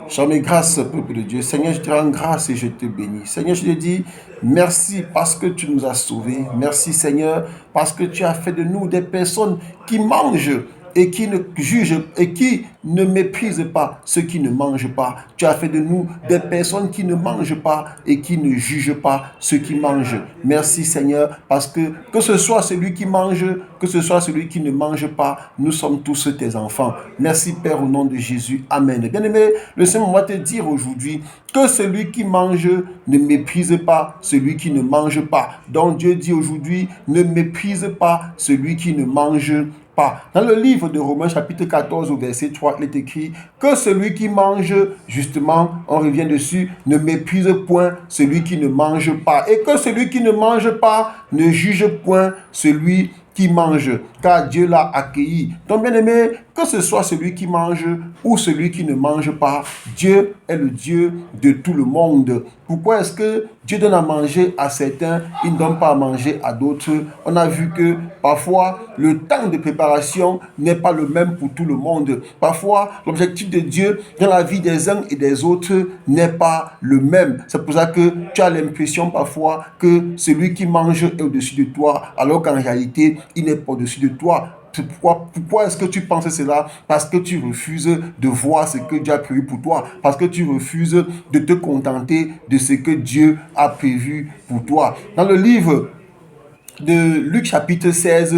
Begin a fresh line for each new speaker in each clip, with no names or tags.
Chers mes grâces, peuple de Dieu. Seigneur, je te rends grâce et je te bénis. Seigneur, je te dis merci parce que tu nous as sauvés. Merci, Seigneur, parce que tu as fait de nous des personnes qui mangent et qui ne jugent et qui ne méprisent pas ceux qui ne mangent pas. Tu as fait de nous des personnes qui ne mangent pas et qui ne jugent pas ceux qui mangent. Merci, Seigneur, parce que ce soit celui qui mange, que ce soit celui qui ne mange pas, nous sommes tous tes enfants. Merci, Père, au nom de Jésus. Amen. Bien-aimé, le Seigneur va te dire aujourd'hui que celui qui mange ne méprise pas celui qui ne mange pas. Donc Dieu dit aujourd'hui, ne méprise pas celui qui ne mange pas. Dans le livre de Romains chapitre 14 au verset 3, il est écrit que celui qui mange, justement, on revient dessus, ne méprise point celui qui ne mange pas. Et que celui qui ne mange pas ne juge point celui qui mange, car Dieu l'a accueilli. Donc, bien aimé, que ce soit celui qui mange ou celui qui ne mange pas, Dieu est le Dieu de tout le monde. Pourquoi est-ce que Dieu donne à manger à certains, il ne donne pas à manger à d'autres? On a vu que parfois, le temps de préparation n'est pas le même pour tout le monde. Parfois, l'objectif de Dieu dans la vie des uns et des autres n'est pas le même. C'est pour ça que tu as l'impression parfois que celui qui mange est au-dessus de toi, alors qu'en réalité, il n'est pas au-dessus de toi. Pourquoi est-ce que tu penses cela? Parce que tu refuses de voir ce que Dieu a prévu pour toi. Parce que tu refuses de te contenter de ce que Dieu a prévu pour toi. Dans le livre de Luc chapitre 16,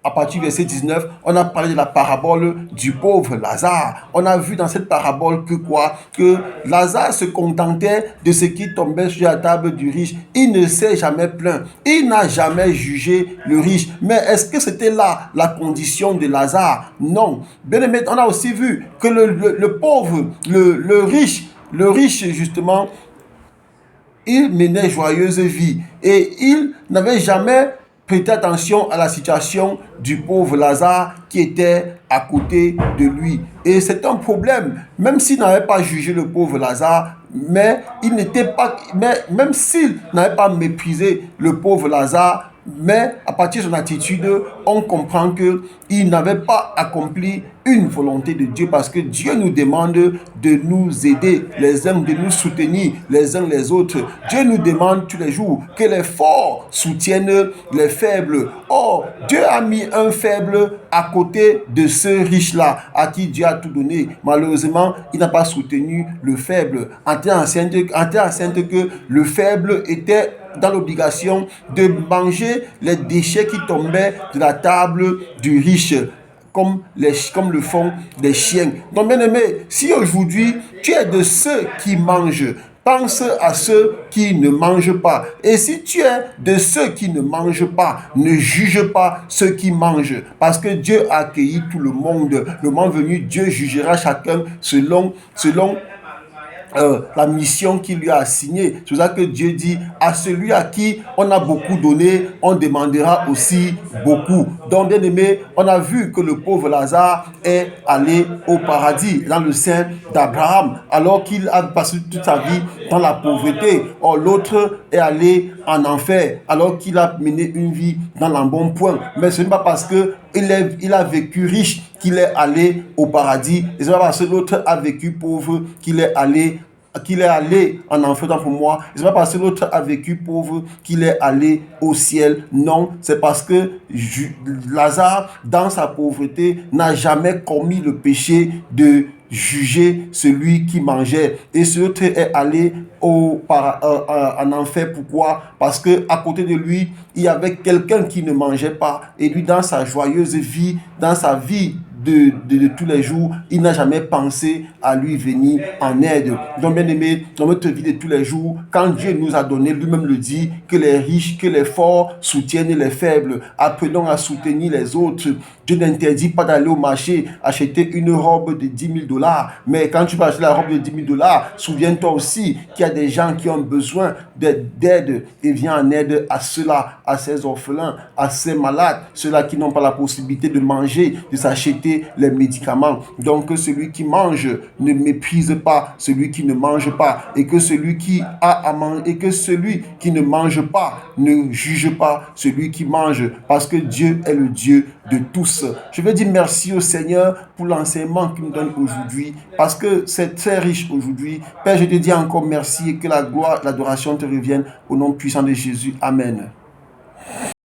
à partir du verset 19, on a parlé de la parabole du pauvre Lazare. On a vu dans cette parabole que quoi? Que Lazare se contentait de ce qui tombait sur la table du riche. Il ne s'est jamais plaint. Il n'a jamais jugé le riche. Mais est-ce que c'était là la condition de Lazare? Non. Bien aimé, on a aussi vu que le pauvre, le riche justement, il menait joyeuse vie et il n'avait jamais prêté attention à la situation du pauvre Lazare qui était à côté de lui. Et c'est un problème, même s'il n'avait pas jugé le pauvre Lazare, mais il n'était pas, mais même s'il n'avait pas méprisé le pauvre Lazare, mais à partir de son attitude, on comprend que il n'avait pas accompli une volonté de Dieu parce que Dieu nous demande de nous aider les uns, de nous soutenir les uns les autres. Dieu nous demande tous les jours que les forts soutiennent les faibles. Or, Dieu a mis un faible à côté de ce riche-là à qui Dieu a tout donné. Malheureusement, il n'a pas soutenu le faible. En terre enceinte que le faible était dans l'obligation de manger les déchets qui tombaient de la table du riche, comme le font les chiens. Donc, bien aimé, si aujourd'hui tu es de ceux qui mangent, pense à ceux qui ne mangent pas. Et si tu es de ceux qui ne mangent pas, ne juge pas ceux qui mangent. Parce que Dieu a accueilli tout le monde. Le moment venu, Dieu jugera chacun selon la mission qu'il lui a assignée. C'est pour ça que Dieu dit à celui à qui on a beaucoup donné, on demandera aussi beaucoup. Donc, bien aimé, on a vu que le pauvre Lazare est allé au paradis dans le sein d'Abraham, alors qu'il a passé toute sa vie dans la pauvreté. Or, l'autre est allé en enfer, alors qu'il a mené une vie dans l'embonpoint. Mais ce n'est pas parce que il a vécu riche qu'il est allé au paradis. Et c'est pas parce que l'autre a vécu pauvre qu'il est allé en enfer. Pour moi, et c'est pas parce que l'autre a vécu pauvre qu'il est allé au ciel. Non, c'est parce que Lazare, dans sa pauvreté, n'a jamais commis le péché de juger celui qui mangeait. Et ce autre est allé en enfer. Pourquoi? Parce que à côté de lui, il y avait quelqu'un qui ne mangeait pas. Et lui, dans sa joyeuse vie, dans sa vie de tous les jours, il n'a jamais pensé à lui venir en aide. Donc, bien aimé, dans notre vie de tous les jours, quand Dieu nous a donné, lui-même le dit, que les riches, que les forts soutiennent les faibles. Apprenons à soutenir les autres. Dieu n'interdit pas d'aller au marché acheter une robe de 10 000 $. Mais quand tu vas acheter la robe de 10 000 $, souviens-toi aussi qu'il y a des gens qui ont besoin d'aide et viens en aide à ceux-là, à ces orphelins, à ces malades, ceux-là qui n'ont pas la possibilité de manger, de s'acheter acheter les médicaments. Donc que celui qui mange ne méprise pas celui qui ne mange pas, et que celui qui a à manger, et que celui qui ne mange pas ne juge pas celui qui mange, parce que Dieu est le Dieu de tous. Je veux dire merci au Seigneur pour l'enseignement qu'il nous donne aujourd'hui, parce que c'est très riche aujourd'hui. Père, je te dis encore merci, et que la gloire, l'adoration te revienne au nom puissant de Jésus. Amen.